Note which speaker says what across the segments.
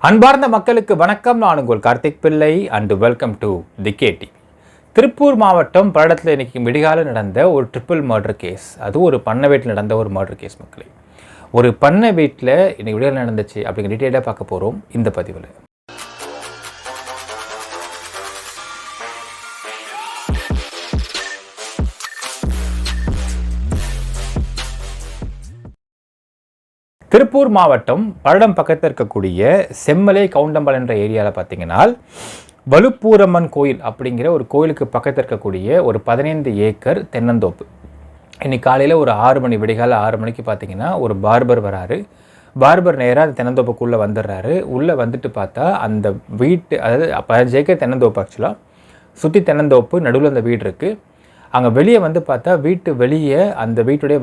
Speaker 1: அன்பார்ந்த மக்களுக்கு வணக்கம். நான் உங்கள் கார்த்திக் பிள்ளை அண்ட் வெல்கம் டு தி கேடி. திருப்பூர் மாவட்டம் பல்லடத்தில் இன்னைக்கு விடிகால நடந்த ஒரு ட்ரிபிள் மர்டர் கேஸ். அது ஒரு பண்ணை வீட்டில் நடந்த ஒரு மர்டர் கேஸ். மக்களே, ஒரு பண்ணை வீட்டில் இன்னைக்கு விடிகால நடந்துச்சு அப்படிங்கிற டீட்டெயிலாக பார்க்க போகிறோம் இந்த பதிவில். திருப்பூர் மாவட்டம் பல்லடம் பக்கத்தில் இருக்கக்கூடிய செம்மலை கவுண்டம்பல் என்ற ஏரியாவில் பார்த்தீங்கன்னா வலுப்பூரம்மன் கோயில் அப்படிங்கிற ஒரு கோயிலுக்கு பக்கத்தில் இருக்கக்கூடிய ஒரு 15 ஏக்கர் தென்னந்தோப்பு. இன்னைக்கு காலையில் ஒரு 6 மணி விடிகால 6 மணிக்கு பார்த்தீங்கன்னா ஒரு பார்பர் வராரு. பார்பர் நேராக அந்த தென்னந்தோப்புக்குள்ளே வந்துடுறாரு. உள்ளே வந்துட்டு பார்த்தா அந்த வீட்டு, அதாவது 15 ஏக்கர் தென்னந்தோப்பு, ஆக்சுவலாக சுற்றி தென்னந்தோப்பு, நடுவில் அந்த வீடு இருக்குது. அங்கே வெளியே வந்து பார்த்தா வீட்டு வெளியே அந்த வீட்டுடைய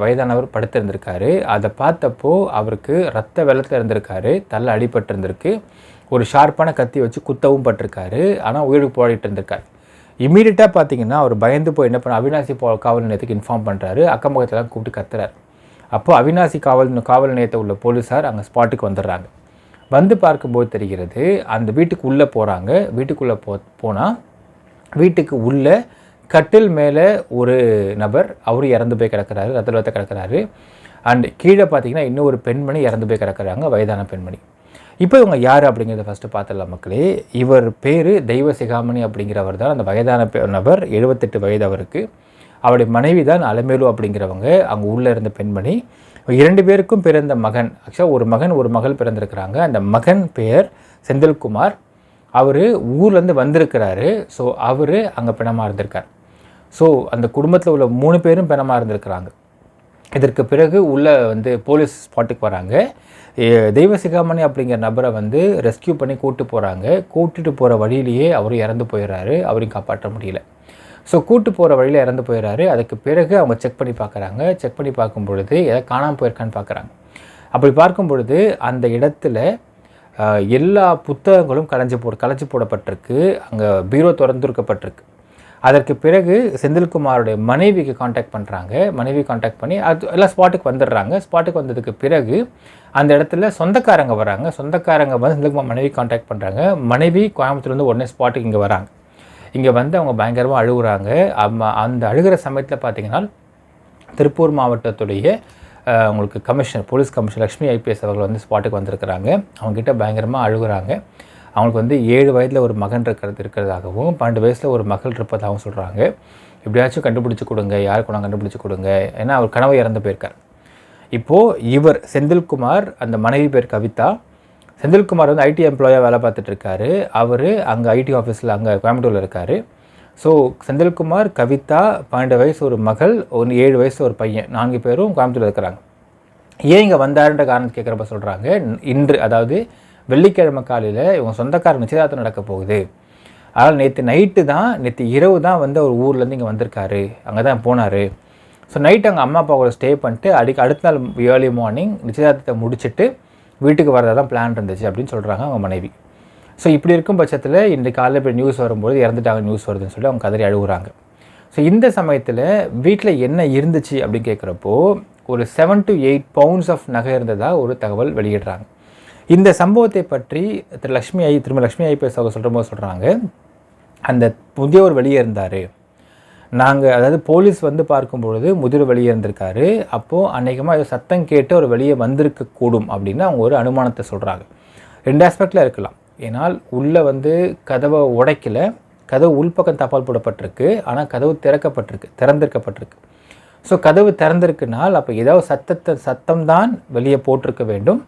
Speaker 1: வயதானவர் படுத்திருந்திருக்காரு. அதை பார்த்தப்போ அவருக்கு ரத்த வெள்ளத்தில் இருந்திருக்காரு. தலை அடிபட்டு இருந்திருக்கு. ஒரு ஷார்ப்பான கத்தி வச்சு குத்தவும் பட்டிருக்காரு. ஆனால் உயிருக்கு போராடிட்டு இருந்திருக்காரு. இமீடியட்டாக பார்த்தீங்கன்னா அவர் பயந்து போய் என்ன பண்ண, அவினாசி காவல் நிலையத்துக்கு இன்ஃபார்ம் பண்ணுறாரு. அக்கம் பக்கத்தெல்லாம் கூப்பிட்டு கத்துறாரு. அப்போது அவினாசி காவல் நிலையத்தை உள்ள போலீஸார் அங்கே ஸ்பாட்டுக்கு வந்துடுறாங்க. வந்து பார்க்கும்போது தெரிகிறது, அந்த வீட்டுக்கு உள்ளே போகிறாங்க. வீட்டுக்குள்ளே போனால் வீட்டுக்கு உள்ளே கட்டில் மேலே ஒரு நபர், அவர் இறந்து போய் கிடக்கிறாரு, ரத்த வெள்ளத்தை கிடக்கிறாரு. அண்ட் கீழே பார்த்தீங்கன்னா இன்னும் ஒரு பெண்மணி இறந்து போய் கிடக்கிறாங்க, வயதான பெண்மணி. இப்போ இவங்க யார் அப்படிங்கிறத ஃபஸ்ட்டு பார்த்துடலாம் மக்களே. இவர் பேர் தெய்வ சிகாமணி அப்படிங்கிறவர் தான் அந்த வயதான நபர். 78 வயது அவருக்கு. அவருடைய மனைவி தான் அலமேலு அப்படிங்கிறவங்க, அங்கே உள்ளே இருந்த பெண்மணி. 2 பேருக்கும் பிறந்த மகன், ஆக்சுவலாக ஒரு மகன் ஒரு மகள் பிறந்திருக்கிறாங்க. அந்த மகன் பெயர் செந்தில்குமார். அவர் ஊர்லேருந்து வந்திருக்கிறாரு. ஸோ அவர் அங்கே பிணமாக இருந்திருக்கார். ஸோ அந்த குடும்பத்தில் உள்ள 3 பேரும் பிணமாக இருந்திருக்கிறாங்க. இதற்கு பிறகு உள்ளே போலீஸ் ஸ்பாட்டுக்கு வராங்க. தெய்வ சிகாமணி அப்படிங்கிற நபரை ரெஸ்கியூ பண்ணி கூட்டிட்டு போகிற வழியிலேயே அவர் இறந்து போயிடுறாரு. அவரையும் காப்பாற்ற முடியல. ஸோ கூட்டு போகிற வழியில் இறந்து போயிடுறாரு. அதுக்கு பிறகு அவங்க செக் பண்ணி பார்க்குறாங்க. செக் பண்ணி பார்க்கும் பொழுது எதாவது காணாமல் போயிருக்கான்னு பார்க்குறாங்க. அப்படி பார்க்கும் பொழுது அந்த இடத்துல எல்லா புத்தகங்களும் கலைச்சி போடப்பட்டிருக்கு. அங்கே பீரோ திறந்துருக்கப்பட்டிருக்கு. அதற்கு பிறகு செந்தில்குமாரோடைய மனைவிக்கு காண்டாக்ட் பண்ணுறாங்க. மனைவி காண்டாக்ட் பண்ணி அது எல்லாம் ஸ்பாட்டுக்கு வந்துடுறாங்க. ஸ்பாட்டுக்கு வந்ததுக்கு பிறகு அந்த இடத்துல சொந்தக்காரங்க வராங்க. சொந்தக்காரங்க செந்தில்குமார் மனைவி காண்டாக்ட் பண்ணுறாங்க. மனைவி கோயம்புத்தூர்லேருந்து உடனே ஸ்பாட்டுக்கு இங்கே வராங்க. இங்கே அவங்க பயங்கரமாக அழுகுறாங்க. அந்த அழுகிற சமயத்தில் பார்த்தீங்கன்னா திருப்பூர் மாவட்டத்துடைய உங்களுக்கு போலீஸ் கமிஷனர் லக்ஷ்மி ஐபிஎஸ் அவர்கள் ஸ்பாட்டுக்கு வந்திருக்கிறாங்க. அவங்ககிட்ட பயங்கரமாக அழுகுறாங்க. அவங்களுக்கு 7 வயதில் ஒரு மகன் இருக்கிறதாகவும் 12 வயசில் ஒரு மகள் இருப்பதாகவும் சொல்கிறாங்க. எப்படியாச்சும் கண்டுபிடிச்சி கொடுங்க, யாருக்கு நான் கண்டுபிடிச்சி கொடுங்க, ஏன்னா அவர் கனவு இறந்து போயிருக்கார். இப்போது இவர் செந்தில்குமார், அந்த மனைவி பேர் கவிதா. செந்தில்குமார் ஐடி எம்ப்ளாயாக வேலை பார்த்துட்ருக்காரு. அவர் அங்கே ஐடி ஆஃபீஸில் அங்கே கோயம்புத்தூரில் இருக்கார். ஸோ செந்தில்குமார், கவிதா, 12 வயசு ஒரு மகள், 7 வயசு ஒரு பையன், 4 பேரும் கோயம்புத்தூரில் இருக்கிறாங்க. ஏன் இங்கே வந்தாருன்ற காரணத்தை கேட்குறப்ப சொல்கிறாங்க, இன்று அதாவது வெள்ளிக்கிழமை காலையில் இவங்க சொந்தக்கார நிச்சயதார்த்தம் நடக்க போகுது. அதனால் நேற்று இரவு தான் அவர் ஊர்லேருந்து இங்கே வந்திருக்காரு, அங்கே தான் போனார். ஸோ நைட்டு அங்கே அம்மா அப்பா கூட ஸ்டே பண்ணிட்டு அடுத்த நாள் ஏர்லி மார்னிங் நிச்சயதார்த்தத்தை முடிச்சுட்டு வீட்டுக்கு வரதாக தான் பிளான் இருந்துச்சு அப்படின்னு சொல்கிறாங்க அவங்க மனைவி. ஸோ இப்படி இருக்கும் பட்சத்தில் இன்றைக்கு காலையில் இப்போ நியூஸ் வரும்போது இறந்துட்டாங்க நியூஸ் வருதுன்னு சொல்லி அவங்க கதறி அழுகுறாங்க. ஸோ இந்த சமயத்தில் வீட்டில் என்ன இருந்துச்சு அப்படின்னு கேட்குறப்போ ஒரு 7 to 8 pounds ஆஃப் நகை இருந்ததாக ஒரு தகவல் வெளியிடுறாங்க. இந்த சம்பவத்தை பற்றி திரும்ப லக்ஷ்மி ஐபிஎஸ் அவங்க சொல்கிறாங்க, அந்த முதியவர் வெளியே இருந்தார். அதாவது போலீஸ் பார்க்கும்பொழுது முதியவர் வெளியே இருந்திருக்காரு. அப்போது அநேகமாக சத்தம் கேட்டு ஒரு வெளியே வந்திருக்கக்கூடும் அப்படின்னு அவங்க ஒரு அனுமானத்தை சொல்கிறாங்க. 2 ஆஸ்பெக்டில் இருக்கலாம். ஏன்னால் உள்ளே கதவை உடைக்கல, கதவு உள்பக்கம் தபால் போடப்பட்டிருக்கு, ஆனால் கதவு திறந்திருக்கப்பட்டிருக்கு. ஸோ கதவு திறந்திருக்குனால் அப்போ ஏதாவது சத்தம் தான் வெளியே போட்டிருக்க வேண்டும்.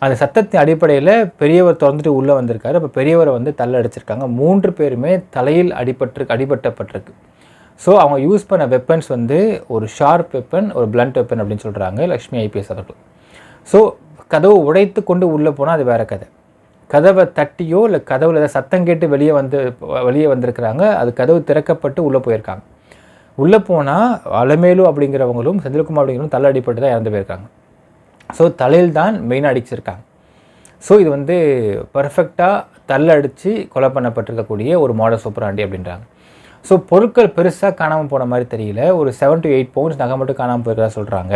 Speaker 1: அந்த சத்தத்தின் அடிப்படையில் பெரியவர் திறந்துட்டு உள்ளே வந்திருக்காரு. அப்போ பெரியவரை தள்ள அடிச்சிருக்காங்க. 3 பேருமே தலையில் அடிபட்டப்பட்டிருக்கு. ஸோ அவங்க யூஸ் பண்ண வெப்பன்ஸ் ஒரு ஷார்ப் வெப்பன், ஒரு பிளண்ட் வெப்பன் அப்படின்னு சொல்கிறாங்க லக்ஷ்மி ஐபிஎஸ் அவர்கள். ஸோ கதவு உடைத்து கொண்டு உள்ளே போனால் அது வேறு கதை. கதவை தட்டியோ இல்லை கதவுல ஏதாவது சத்தம் கேட்டு வெளியே வந்திருக்கிறாங்க. அது கதவு திறக்கப்பட்டு உள்ளே போயிருக்காங்க. உள்ளே போனால் அலமேலு அப்படிங்கிறவங்களும் செந்தில்குமார் அப்படிங்கிறவங்களும் தள்ள அடிப்பட்டு தான் இறந்து போயிருக்காங்க. ஸோ தலையில் தான் மெயினாக அடிச்சிருக்காங்க. ஸோ இது பர்ஃபெக்டாக தள்ளடித்து கொலை பண்ணப்பட்டிருக்கக்கூடிய ஒரு மாடஸ் ஆப்பரண்டி அப்படின்றாங்க. ஸோ பொருட்கள் பெருசாக காணாமல் போன மாதிரி தெரியல. ஒரு 7 to 8 pounds நகை மட்டும் காணாமல் போயிருக்கிறதா சொல்கிறாங்க.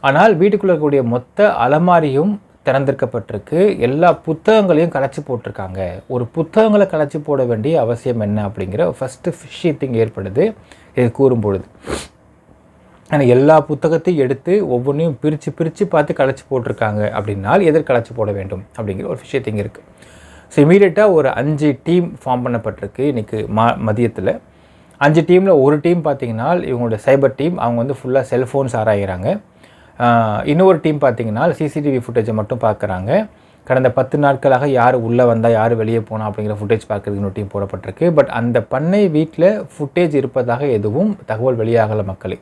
Speaker 1: ஆனால் வீட்டுக்குள்ளே இருக்கக்கூடிய மொத்த அலமாரியும் திறந்திருக்கப்பட்டிருக்கு. எல்லா புத்தகங்களையும் கலைச்சி போட்டிருக்காங்க. ஒரு புத்தகங்களை கலைச்சி போட வேண்டிய அவசியம் என்ன அப்படிங்கிற ஃபஸ்ட்டு ஃபிஷி திங் ஏற்படுது இது கூறும்பொழுது. ஆனால் எல்லா புத்தகத்தையும் எடுத்து ஒவ்வொன்றையும் பிரித்து பார்த்து கலைச்சி போட்டிருக்காங்க அப்படின்னால் எதற்கு கலைச்சி போட வேண்டும் அப்படிங்கிற ஒரு ஃபிஷி திங் இருக்குது. ஸோ இமீடியட்டாக ஒரு 5 டீம் ஃபார்ம் பண்ணப்பட்டிருக்கு இன்றைக்கி மதியத்தில். 5 டீமில் ஒரு டீம் பார்த்திங்கன்னா இவங்களோட சைபர் டீம், அவங்க வந்து ஃபுல்லாக செல்ஃபோன்ஸ் ஆராயிறாங்க. இன்னொரு டீம் பார்த்திங்கன்னா சிசிடிவி ஃபுட்டேஜை மட்டும் பார்க்குறாங்க. கடந்த 10 நாட்களாக யார் உள்ளே வந்தால் யார் வெளியே போனால் அப்படிங்கிற ஃபுட்டேஜ் பார்க்குறதுக்கு இன்னொரு டீம் போடப்பட்டிருக்கு. பட் அந்த பண்ணை வீட்டில் ஃபுட்டேஜ் இருப்பதாக எதுவும் தகவல் வெளியாகலை மக்களே.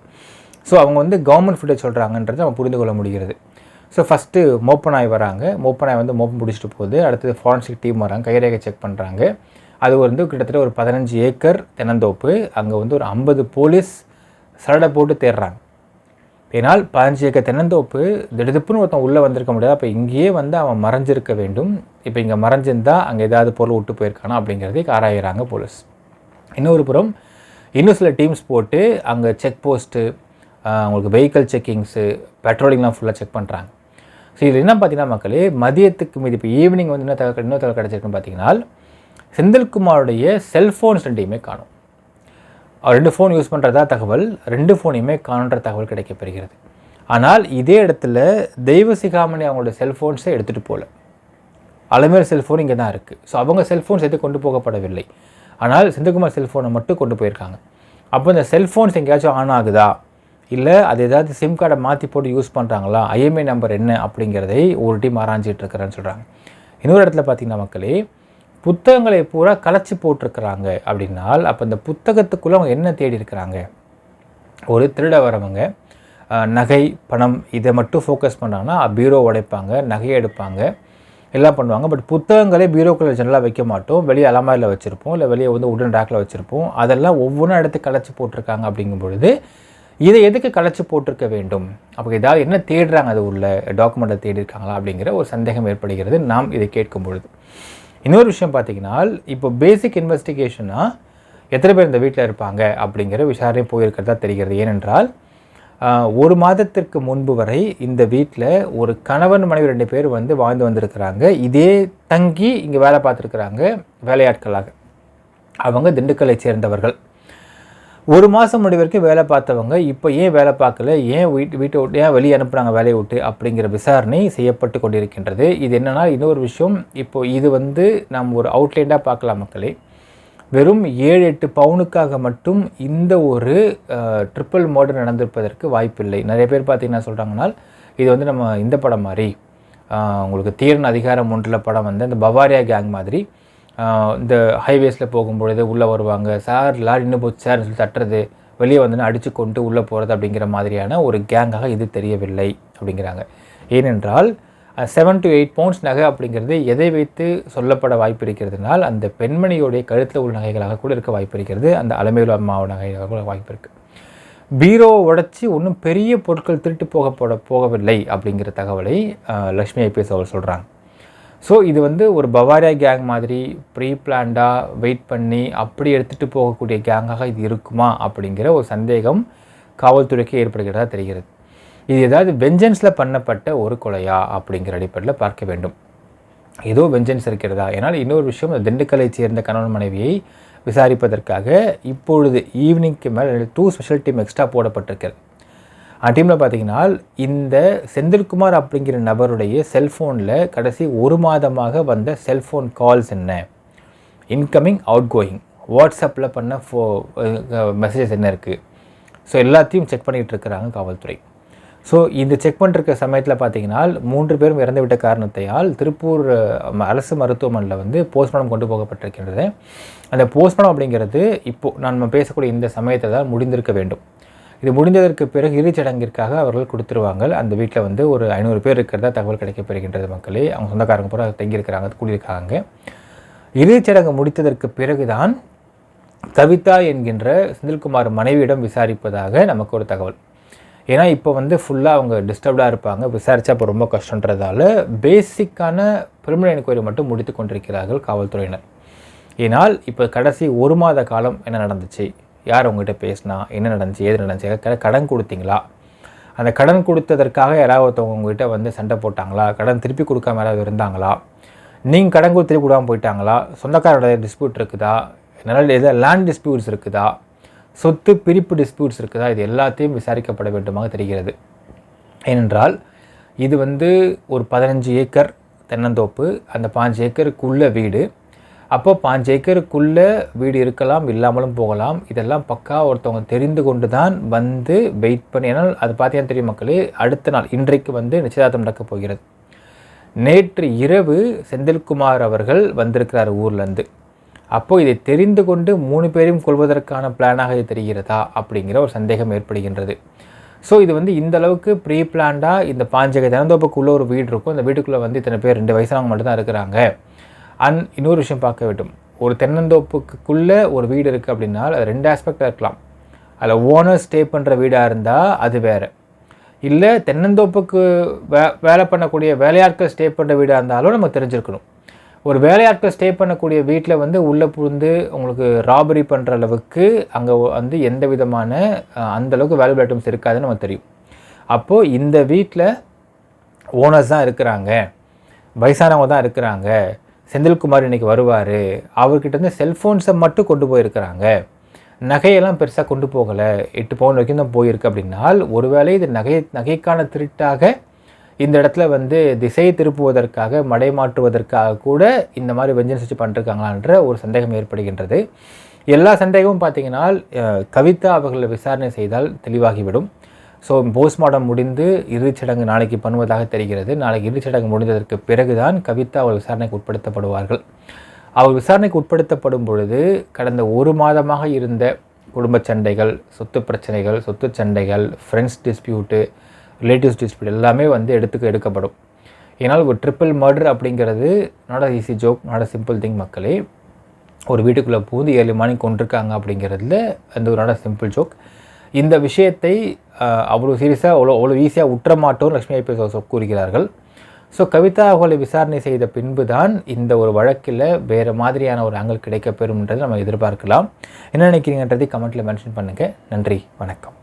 Speaker 1: ஸோ அவங்க வந்து கவர்மெண்ட் ஃபுட்டேஜ் சொல்கிறாங்கன்றது நம்ம புரிந்து கொள்ள முடிகிறது. ஸோ ஃபஸ்ட்டு மோப்பனாய் வராங்க. மோப்பனாய் வந்து மோப்பம் பிடிச்சிட்டு போகுது. அடுத்தது ஃபாரன்சிக் டீம் வராங்க, கைரேகை செக் பண்ணுறாங்க. அது வந்து கிட்டத்தட்ட ஒரு 15 ஏக்கர் தென்னந்தோப்பு. அங்கே வந்து ஒரு 50 போலீஸ் சரடை போட்டு தேடுறாங்க. ஏன்னால் 15 ஏக்கர் தென்னந்தோப்பு திடுப்புன்னு ஒருத்தன் உள்ளே வந்திருக்க முடியாது. அப்போ இங்கேயே வந்து அவன் மறைஞ்சிருக்க வேண்டும். இப்போ இங்கே மறைஞ்சிருந்தால் அங்கே ஏதாவது பொருள் விட்டு போயிருக்கானா அப்படிங்கிறதே ஆராயிறாங்க போலீஸ். இன்னொரு புறம் இன்னும் சில டீம்ஸ் போட்டு அங்கே செக் போஸ்ட்டு, அவங்களுக்கு வெஹிக்கல் செக்கிங்ஸு, பெட்ரோலிங்லாம் ஃபுல்லாக செக் பண்ணுறாங்க. ஸோ இதில் என்ன பார்த்தீங்கன்னா மக்களே, மதியத்துக்கு மீது இப்போ ஈவினிங் வந்து இன்னும் தகவல் கிடச்சிருக்குன்னு பார்த்தீங்கன்னா செந்தில்குமாரோடைய செல்ஃபோன்ஸ் 2யுமே காணும். அவர் 2 ஃபோன் யூஸ் பண்ணுறதா தகவல், 2 ஃபோனையுமே காணுன்ற தகவல் கிடைக்கப்பெறுகிறது. ஆனால் இதே இடத்துல தெய்வசிகாமணி அவங்களோட செல்ஃபோன்ஸை எடுத்துகிட்டு போகல. அலமேல் செல்ஃபோன் இங்கே தான் இருக்குது. ஸோ அவங்க செல்ஃபோன்ஸ் எதுவும் கொண்டு போகப்படவில்லை. ஆனால் செந்தில்குமார் செல்ஃபோனை மட்டும் கொண்டு போயிருக்காங்க. அப்போ இந்த செல்ஃபோன்ஸ் எங்கேயாச்சும் ஆன் ஆகுதா, இல்லை அது ஏதாவது சிம் கார்டை மாற்றி போட்டு யூஸ் பண்ணுறாங்களா, ஐஎம்ஐ நம்பர் என்ன அப்படிங்கிறதை ஒரு டீம் ஆராய்ஞ்சிட்டு இருக்கிறேன்னு சொல்கிறாங்க. இன்னொரு இடத்துல பார்த்திங்கன்னா மக்களே, புத்தகங்களை பூரா கலைச்சி போட்டிருக்கிறாங்க அப்படின்னால் அப்போ இந்த புத்தகத்துக்குள்ளே அவங்க என்ன தேடி இருக்கிறாங்க? ஒரு திருட வரவங்க நகை, பணம் இதை மட்டும் ஃபோக்கஸ் பண்ணாங்கன்னா பீரோ உடைப்பாங்க, நகையை எடுப்பாங்க, எல்லாம் பண்ணுவாங்க. பட் புத்தகங்களே பீரோக்குள்ளே ஜெனரலாக வைக்க மாட்டோம், வெளியே அலமாரியில் வச்சுருப்போம், இல்லை வெளியே வந்து உடன் ரேக்கில் வச்சுருப்போம். அதெல்லாம் ஒவ்வொன்றும் எடுத்து கலைச்சி போட்டிருக்காங்க. அப்படிங்கும் பொழுது இதை எதுக்கு கலைச்சி போட்டிருக்க வேண்டும்? அப்போ ஏதாவது என்ன தேடுறாங்க, அது உள்ள டாக்குமெண்ட்டை தேடி இருக்காங்களா அப்படிங்கிற ஒரு சந்தேகம் ஏற்படுகிறது நாம் இதை கேட்கும் பொழுது. இன்னொரு விஷயம் பார்த்திங்கன்னா, இப்போ பேசிக் இன்வெஸ்டிகேஷனாக எத்தனை பேர் இந்த வீட்டில் இருப்பாங்க அப்படிங்கிற விசாரணை போயிருக்கிறதா தெரிகிறது. ஏனென்றால் 1 மாதத்திற்கு முன்பு வரை இந்த வீட்டில் ஒரு கணவன் மனைவி 2 பேர் வந்து வாழ்ந்து வந்திருக்கிறாங்க. இதே தங்கி இங்கே வேலை பார்த்துருக்குறாங்க வேலையாட்களாக. அவங்க திண்டுக்கலை சேர்ந்தவர்கள். 1 மாதம் முன்னாடி வரைக்கும் வேலை பார்த்தவங்க இப்போ ஏன் வேலை பார்க்கல, ஏன் வீட்டை விட்டு ஏன் வெளியே அனுப்புகிறாங்க வேலையை விட்டு அப்படிங்கிற விசாரணை செய்யப்பட்டு கொண்டிருக்கின்றது. இது என்னென்னா இன்னொரு விஷயம், இப்போ இது வந்து நம்ம ஒரு அவுட்லைண்டாக பார்க்கலாம் மக்களே. வெறும் 7-8 பவுனுக்காக மட்டும் இந்த ஒரு ட்ரிப்பிள் மர்டர் நடந்திருப்பதற்கு வாய்ப்பில்லை. நிறைய பேர் பார்த்திங்கன்னா சொல்கிறாங்கன்னா இது வந்து நம்ம இந்த படம் மாதிரி, உங்களுக்கு தீரன் அதிகாரம் 1 படம் வந்து அந்த பவாரியா கேங் மாதிரி, இந்த ஹைவேஸில் போகும்பொழுது உள்ளே வருவாங்க, சார் லாரி இன்னும் போச்சு சார்னு சொல்லி தட்டுறது, வெளியே வந்து அடித்து கொண்டு உள்ளே போகிறது அப்படிங்கிற மாதிரியான ஒரு கேங்காக இது தெரியவில்லை அப்படிங்கிறாங்க. ஏனென்றால் 7 to 8 பவுண்ட்ஸ் நகை அப்படிங்கிறது எதை வைத்து சொல்லப்பட வாய்ப்பு இருக்கிறதுனால் அந்த பெண்மணியோடைய கழுத்தில் உள்ள நகைகளாக கூட இருக்க வாய்ப்பு இருக்கிறது. அந்த அலமேலு அம்மாவோட நகைகளாக கூட வாய்ப்பு இருக்குது. பீரோ உடைச்சி ஒன்றும் பெரிய பொருட்கள் திருட்டு போகவில்லை அப்படிங்கிற தகவலை லக்ஷ்மி ஐபிஎஸ் அவர் சொல்கிறாங்க. ஸோ இது வந்து ஒரு பவாரியா கேங் மாதிரி ப்ரீ பிளான்டாக வெயிட் பண்ணி அப்படி எடுத்துகிட்டு போகக்கூடிய கேங்காக இது இருக்குமா அப்படிங்கிற ஒரு சந்தேகம் காவல்துறைக்கு ஏற்படுகிறதா தெரிகிறது. இது ஏதாவது வெஞ்சன்ஸில் பண்ணப்பட்ட ஒரு கொலையா அப்படிங்கிற அடிப்படையில் பார்க்க வேண்டும். ஏதோ வெஞ்சன்ஸ் இருக்கிறதா? ஏன்னால் இன்னொரு விஷயம், திண்டுக்கலை சேர்ந்த கணவன் மனைவியை விசாரிப்பதற்காக இப்பொழுது ஈவினிங்க்கு மேலே 2 ஸ்பெஷல் டீம் எக்ஸ்ட்ரா போடப்பட்டிருக்கிறது. அந்த டீமில் பார்த்திங்கன்னா இந்த செந்தில்குமார் அப்படிங்கிற நபருடைய செல்ஃபோனில் கடைசி 1 மாதமாக வந்த செல்ஃபோன் கால்ஸ் என்ன, இன்கமிங் அவுட் கோயிங், வாட்ஸ்அப்பில் பண்ண மெசேஜஸ் என்ன இருக்குது, ஸோ எல்லாத்தையும் செக் பண்ணிகிட்டு இருக்கிறாங்க காவல்துறை. ஸோ இந்த செக் பண்ணிருக்க சமயத்தில் பார்த்திங்கன்னா 3 பேரும் இறந்துவிட்ட காரணத்தையால் திருப்பூர் அரசு மருத்துவமனையில் வந்து போஸ்ட்மார்ட்டம் கொண்டு போகப்பட்டிருக்கின்றது. அந்த போஸ்ட்மார்ட்டம் அப்படிங்கிறது இப்போது நம்ம பேசக்கூடிய இந்த சமயத்தை தான் முடிந்திருக்க வேண்டும். இது முடிந்ததற்கு பிறகு இறுதிச்சடங்கிற்காக அவர்கள் கொடுத்துருவாங்க. அந்த வீட்டில் வந்து ஒரு 500 பேர் இருக்கிறதா தகவல் கிடைக்கப்பெறுகின்றது மக்களே. அவங்க சொந்தக்காரங்க பூரா தங்கியிருக்கிறாங்க, கூடியிருக்காங்க. இறுதிச்சடங்கு முடித்ததற்கு பிறகுதான் கவிதா என்கின்ற செந்தில்குமார் மனைவியிடம் விசாரிப்பதாக நமக்கு ஒரு தகவல். ஏன்னா இப்போ வந்து ஃபுல்லாக அவங்க டிஸ்டர்ப்டாக இருப்பாங்க, விசாரித்தா இப்போ ரொம்ப கஷ்டன்றதால பேசிக்கான பிரிமினரி என்கொயரி மட்டும் முடித்து கொண்டிருக்கிறார்கள் காவல்துறையினர். ஏன்னால் இப்போ கடைசி 1 மாத காலம் என்ன நடந்துச்சு, யார் உங்கள்கிட்ட பேசினா, என்ன நடந்துச்சு, ஏது நடந்துச்சு, கடன் கொடுத்தீங்களா, அந்த கடன் கொடுத்ததற்காக யாராவது ஒருத்தவங்க உங்ககிட்ட வந்து சண்டை போட்டாங்களா, கடன் திருப்பி கொடுக்காம யாராவது இருந்தாங்களா, நீங்கள் கடன் கொடுத்து திருப்பி கொடுக்காமல் போயிட்டாங்களா, சொந்தக்காரோட டிஸ்பியூட் இருக்குதா, எதாவது லேண்ட் டிஸ்பியூட்ஸ் இருக்குதா, சொத்து பிரிப்பு டிஸ்பியூட்ஸ் இருக்குதா, இது எல்லாத்தையும் விசாரிக்கப்பட வேண்டுமாக தெரிகிறது. ஏனென்றால் இது வந்து ஒரு 15 ஏக்கர் தென்னந்தோப்பு, அந்த 5 ஏக்கருக்குள்ள வீடு. அப்போ 5 ஏக்கருக்குள்ள வீடு இருக்கலாம், இல்லாமலும் போகலாம். இதெல்லாம் பக்கா ஒருத்தவங்க தெரிந்து கொண்டு தான் வந்து வெயிட் பண்ணி, ஏன்னால் அது பார்த்தீங்கன்னா தெரியும் மக்களே, அடுத்த நாள் இன்றைக்கு வந்து நிச்சயதார்த்தம் நடக்கப் போகிறது. நேற்று இரவு செந்தில்குமார் அவர்கள் வந்திருக்கிறார் ஊர்லேருந்து. அப்போது இதை தெரிந்து கொண்டு 3 பேரையும் கொள்வதற்கான பிளானாக இது தெரிகிறதா அப்படிங்கிற ஒரு சந்தேகம் ஏற்படுகின்றது. ஸோ இது வந்து இந்த அளவுக்கு ப்ரீ பிளான்டாக இந்த 5 ஏக்கர் தென்னந்தோப்புக்குள்ளே ஒரு வீடு இருக்கும், அந்த வீட்டுக்குள்ளே வந்து இத்தனை பேர் 2 வயசானவங்க மட்டும்தான் இருக்கிறாங்க. இன்னொரு விஷயம் பார்க்க வேண்டும், ஒரு தென்னந்தோப்புக்குள்ளே ஒரு வீடு இருக்குது அப்படின்னா அது 2 ஆஸ்பெக்டாக இருக்கலாம். அதில் ஓனர் ஸ்டே பண்ணுற வீடாக இருந்தால் அது வேறு, இல்லை தென்னந்தோப்புக்கு வேலை பண்ணக்கூடிய வேலையாட்கள் ஸ்டே பண்ணுற வீடாக இருந்தாலும் நம்ம தெரிஞ்சிருக்கணும். ஒரு வேலையாட்கள் ஸ்டே பண்ணக்கூடிய வீட்டில் வந்து உள்ளே புகுந்து உங்களுக்கு ராபரி பண்ணுற அளவுக்கு அங்கே வந்து எந்த விதமான அந்தளவுக்கு வேல்யூபிள் ஐட்டம்ஸ் இருக்காதுன்னு நமக்கு தெரியும். அப்போது இந்த வீட்டில் ஓனர்ஸ் தான் இருக்கிறாங்க, வயசானவங்க தான் இருக்கிறாங்க, செந்தில்குமார் இன்றைக்கி வருவார், அவர்கிட்டருந்து செல்ஃபோன்ஸை மட்டும் கொண்டு போயிருக்கிறாங்க, நகையெல்லாம் பெருசாக கொண்டு போகலை, 8 பவுன் வரைக்கும் தான் போயிருக்கு அப்படின்னால் ஒருவேளை இது நகைக்கான திருட்டாக இந்த இடத்துல வந்து திசை திருப்புவதற்காக மடை மாற்றுவதற்காக கூட இந்த மாதிரி வெஞ்சன்ஸ் வச்சு பண்ணிருக்காங்களான்ற ஒரு சந்தேகம் ஏற்படுகின்றது. எல்லா சந்தேகமும் பார்த்திங்கன்னா கவிதா அவர்களை விசாரணை செய்தால் தெளிவாகிவிடும். ஸோ போஸ்ட்மார்ட்டம் முடிந்து இறுதிச்சடங்கு நாளைக்கு பண்ணுவதாக தெரிகிறது. நாளைக்கு இறுதிச்சடங்கு முடிந்ததற்கு பிறகுதான் கவிதா அவர் விசாரணைக்கு உட்படுத்தப்படுவார்கள். அவர் விசாரணைக்கு உட்படுத்தப்படும் பொழுது கடந்த 1 மாதமாக இருந்த குடும்ப சண்டைகள், சொத்து பிரச்சனைகள், சொத்து சண்டைகள், ஃப்ரெண்ட்ஸ் டிஸ்பியூட்டு, ரிலேட்டிவ்ஸ் டிஸ்பியூட் எல்லாமே வந்து எடுக்கப்படும். ஏன்னால் ஒரு ட்ரிப்பிள் மர்டர் அப்படிங்கிறது not a easy joke, not a simple thing மக்களே. ஒரு வீட்டுக்குள்ளே பூந்து 7 மணிக்கு கொண்டிருக்காங்க அப்படிங்கிறதுல அந்த ஒரு நாட் அ சிம்பிள் ஜோக். இந்த விஷயத்தை அவ்வளோ சீரியஸாக அவ்வளோ ஈஸியாக உற்ற மாட்டோம் லட்சுமி ஐபிஎஸ் கூறுகிறார்கள். ஸோ கவிதா அவர்களை விசாரணை செய்த பின்பு தான் இந்த ஒரு வழக்கில் வேறு மாதிரியான ஒரு ஆங்கிள் கிடைக்கப்பெறும்ன்றது நம்ம எதிர்பார்க்கலாம். என்ன நினைக்கிறீங்கன்றதை கமெண்ட்டில் மென்ஷன் பண்ணுங்கள். நன்றி, வணக்கம்.